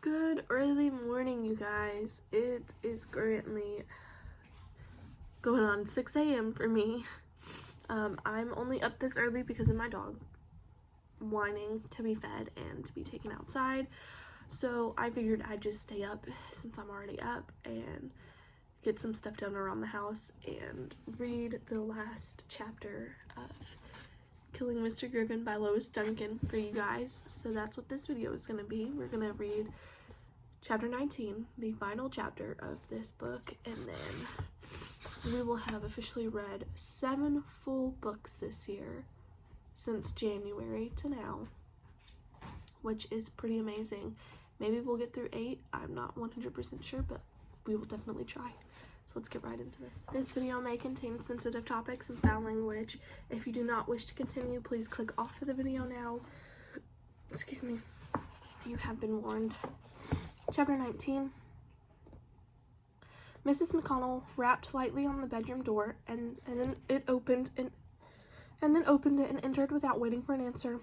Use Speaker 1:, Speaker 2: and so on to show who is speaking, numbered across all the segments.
Speaker 1: Good early morning, you guys. It is currently going on 6 a.m. for me. I'm only up this early because of my dog whining to be fed and to be taken outside. So I figured I'd just stay up since I'm already up and get some stuff done around the house and read the last chapter of Killing Mr. Griffin by Lois Duncan for you guys. So that's what this video is going to be. We're going to read Chapter 19, the final chapter of this book, and then we will have officially read 7 full books this year since January to now, which is pretty amazing. Maybe we'll get through 8. I'm not 100% sure, but we will definitely try. So let's get right into this. This video may contain sensitive topics and foul language. If you do not wish to continue, please click off of the video now. Excuse me. You have been warned. Chapter 19. Mrs. McConnell rapped lightly on the bedroom door and then opened it and entered without waiting for an answer.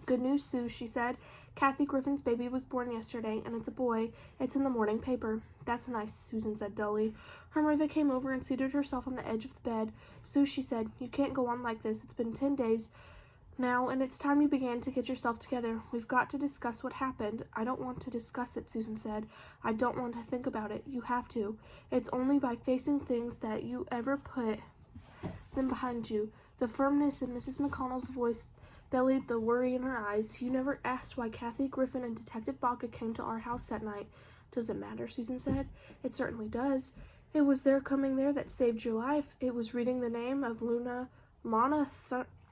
Speaker 1: "Good news, Sue," she said. "Kathy Griffin's baby was born yesterday, and it's a boy. It's in the morning paper." "That's nice," Susan said dully. Her mother came over and seated herself on the edge of the bed. "Sue," she said, "you can't go on like this. It's been 10 days now, and it's time you began to get yourself together. We've got to discuss what happened." "I don't want to discuss it," Susan said. "I don't want to think about it. You have to. It's only by facing things that you ever put them behind you." The firmness in Mrs. McConnell's voice belied the worry in her eyes. "You never asked why Kathy Griffin and Detective Baca came to our house that night." "Does it matter?" Susan said. "It certainly does. It was their coming there that saved your life. It was reading the name of Lana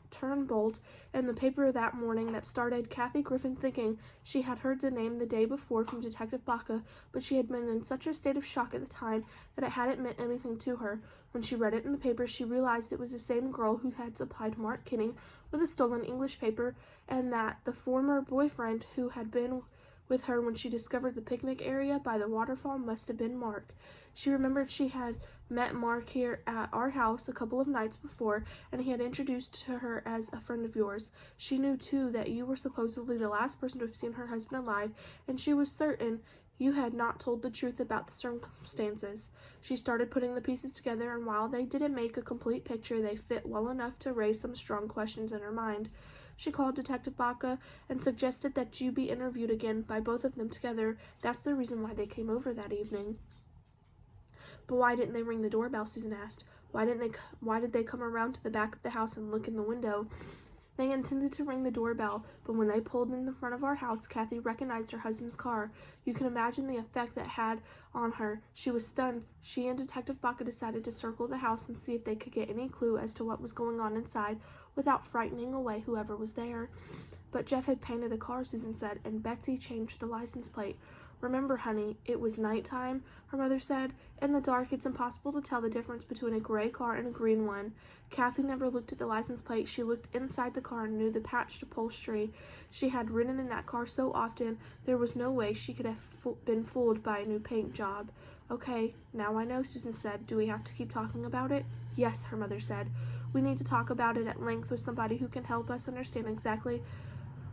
Speaker 1: Turnbolt in the paper that morning that started Kathy Griffin thinking she had heard the name the day before from Detective Baca, but she had been in such a state of shock at the time that it hadn't meant anything to her. When she read it in the paper, she realized it was the same girl who had supplied Mark Kinney with a stolen English paper, and that the former boyfriend who had been with her when she discovered the picnic area by the waterfall must have been Mark. She remembered she had met Mark here at our house a couple of nights before, and he had introduced to her as a friend of yours. She knew, too, that you were supposedly the last person to have seen her husband alive, and she was certain you had not told the truth about the circumstances. She started putting the pieces together, and while they didn't make a complete picture, they fit well enough to raise some strong questions in her mind. She called Detective Baca and suggested that you be interviewed again by both of them together. That's the reason why they came over that evening." "But why didn't they ring the doorbell?" Susan asked. Why did they come around to the back of the house and look in the window?" "They intended to ring the doorbell, but when they pulled in the front of our house, Kathy recognized her husband's car. You can imagine the effect that had on her. She was stunned. She and Detective Baca decided to circle the house and see if they could get any clue as to what was going on inside without frightening away whoever was there. But Jeff had painted the car," Susan said, "and Betsy changed the license plate." "Remember, honey, it was nighttime," her mother said. "In the dark, it's impossible to tell the difference between a gray car and a green one. Kathy never looked at the license plate. She looked inside the car and knew the patched upholstery. She had ridden in that car so often, there was no way she could have been fooled by a new paint job." "Okay, now I know," Susan said. "Do we have to keep talking about it?" "Yes," her mother said. "We need to talk about it at length with somebody who can help us understand exactly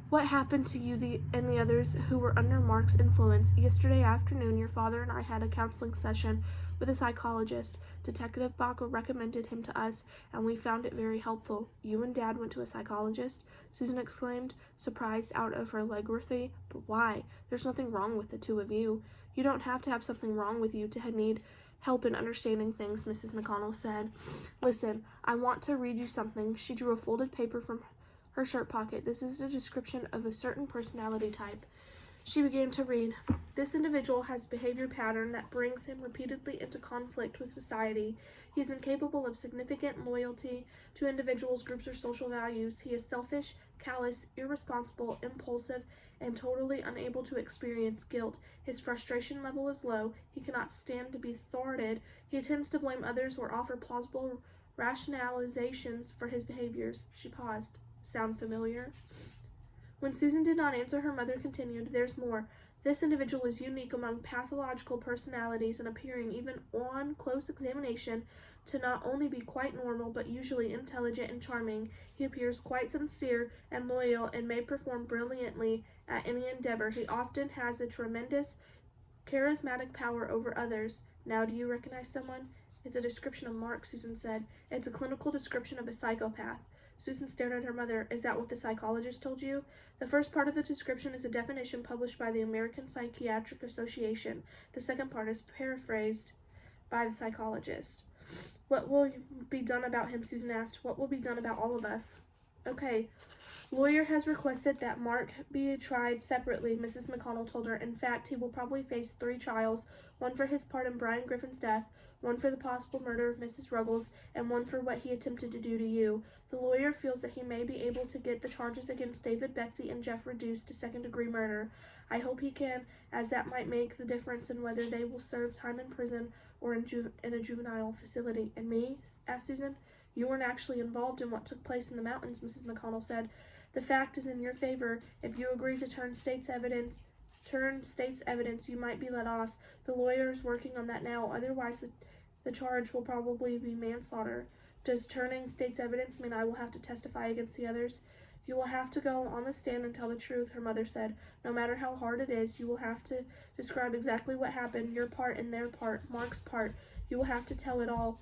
Speaker 1: what happened to you and the others who were under Mark's influence. Yesterday afternoon, your father and I had a counseling session with a psychologist. Detective Baca recommended him to us, and we found it very helpful." "You and Dad went to a psychologist?" Susan exclaimed, surprised out of her legworthy. "But why? There's nothing wrong with the two of you." "You don't have to have something wrong with you to need help in understanding things," Mrs. McConnell said. "Listen, I want to read you something." She drew a folded paper from her shirt pocket. "This is a description of a certain personality type." She began to read. "This individual has a behavior pattern that brings him repeatedly into conflict with society. He is incapable of significant loyalty to individuals, groups, or social values. He is selfish, callous, irresponsible, impulsive, and totally unable to experience guilt. His frustration level is low. He cannot stand to be thwarted. He tends to blame others or offer plausible rationalizations for his behaviors." She paused. "Sound familiar?" When Susan did not answer, her mother continued, "There's more. This individual is unique among pathological personalities and appearing, even on close examination, to not only be quite normal, but usually intelligent and charming. He appears quite sincere and loyal and may perform brilliantly at any endeavor. He often has a tremendous charismatic power over others. Now, do you recognize someone? It's a description of Mark, Susan said. It's a clinical description of a psychopath. Susan stared at her mother. Is that what the psychologist told you? The first part of the description is a definition published by the American Psychiatric Association. The second part is paraphrased by the psychologist. What will be done about him? Susan asked. What will be done about all of us? Okay. Lawyer has requested that Mark be tried separately, Mrs. McConnell told her. In fact, he will probably face 3 trials, one for his part in Brian Griffin's death, one for the possible murder of Mrs. Ruggles, and one for what he attempted to do to you. The lawyer feels that he may be able to get the charges against David, Betsy, and Jeff reduced to second-degree murder. I hope he can, as that might make the difference in whether they will serve time in prison or in a juvenile facility. And me? Asked Susan. You weren't actually involved in what took place in the mountains, Mrs. McConnell said. The fact is in your favor. If you agree to turn state's evidence, you might be let off. The lawyer is working on that now. Otherwise, the charge will probably be manslaughter. Does turning state's evidence mean I will have to testify against the others? You will have to go on the stand and tell the truth, her mother said. No matter how hard it is, you will have to describe exactly what happened, your part and their part, Mark's part. You will have to tell it all.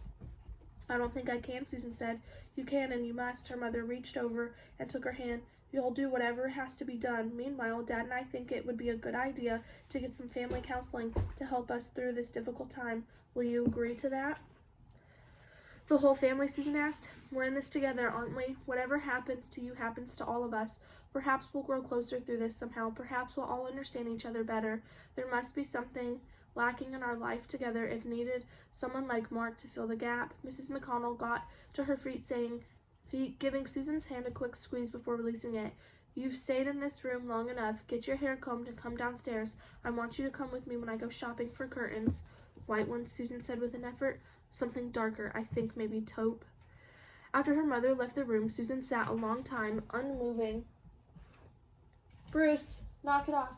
Speaker 1: I don't think I can, Susan said. You can and you must. Her mother reached over and took her hand. You'll do whatever has to be done. Meanwhile, Dad and I think it would be a good idea to get some family counseling to help us through this difficult time. Will you agree to that? The whole family, Susan asked. We're in this together, aren't we? Whatever happens to you happens to all of us. Perhaps we'll grow closer through this somehow. Perhaps we'll all understand each other better. There must be something lacking in our life together. If needed, someone like Mark to fill the gap. Mrs. McConnell got to her feet, giving Susan's hand a quick squeeze before releasing it. You've stayed in this room long enough. Get your hair combed and come downstairs. I want you to come with me when I go shopping for curtains. White ones, Susan said with an effort. Something darker, I think maybe taupe. After her mother left the room, Susan sat a long time, unmoving. Bruce, knock it off.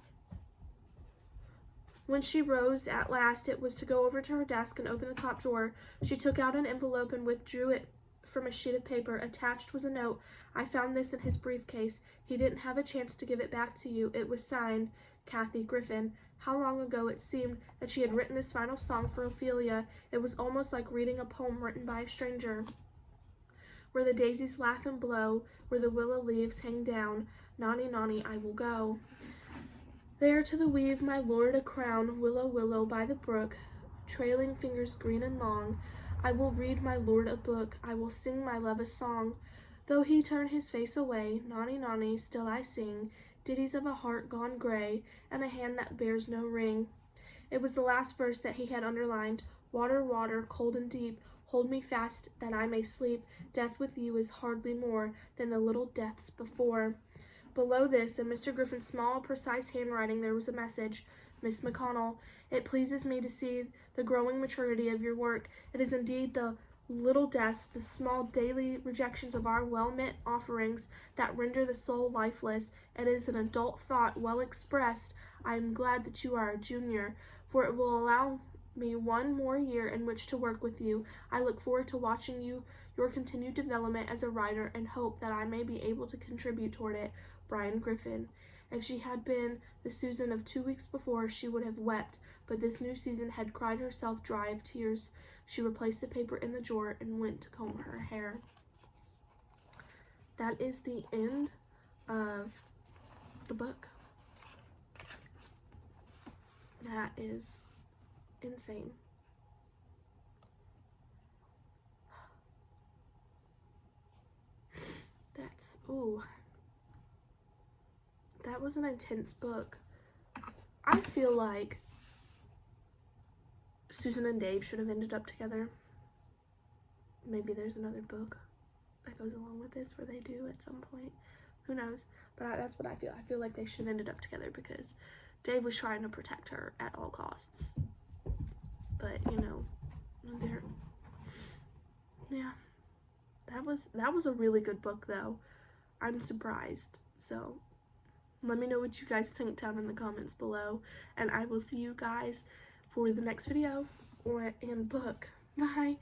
Speaker 1: When she rose at last, it was to go over to her desk and open the top drawer. She took out an envelope and withdrew it from a sheet of paper. Attached was a note. I found this in his briefcase. He didn't have a chance to give it back to you. It was signed, Kathy Griffin. How long ago it seemed that she had written this final song for Ophelia. It was almost like reading a poem written by a stranger. Where the daisies laugh and blow, where the willow leaves hang down, Nonny, nonny, I will go. There to the weave, my lord, a crown, willow, willow, by the brook, trailing fingers green and long. I will read my lord a book, I will sing my love a song. Though he turn his face away, nonny, nonny, still I sing, ditties of a heart gone gray, and a hand that bears no ring. It was the last verse that he had underlined. Water, water, cold and deep, hold me fast that I may sleep. Death with you is hardly more than the little deaths before. Below this, in Mr. Griffin's small, precise handwriting, there was a message. Miss McConnell, it pleases me to see the growing maturity of your work. It is indeed the little deaths, the small daily rejections of our well-meant offerings that render the soul lifeless. It is an adult thought well expressed. I am glad that you are a junior, for it will allow me one more year in which to work with you. I look forward to watching your continued development as a writer and hope that I may be able to contribute toward it. Brian Griffin. If she had been the Susan of 2 weeks before, she would have wept, but this new Susan had cried herself dry of tears. She replaced the paper in the drawer and went to comb her hair. That is the end of the book. That is insane. That was an intense book. I feel like Susan and Dave should have ended up together. Maybe there's another book that goes along with this where they do at some point. Who knows? But that's what I feel. I feel like they should have ended up together because Dave was trying to protect her at all costs. But, you know, yeah. That was a really good book, though. I'm surprised. So, let me know what you guys think down in the comments below. And I will see you guys for the next video and book. Bye!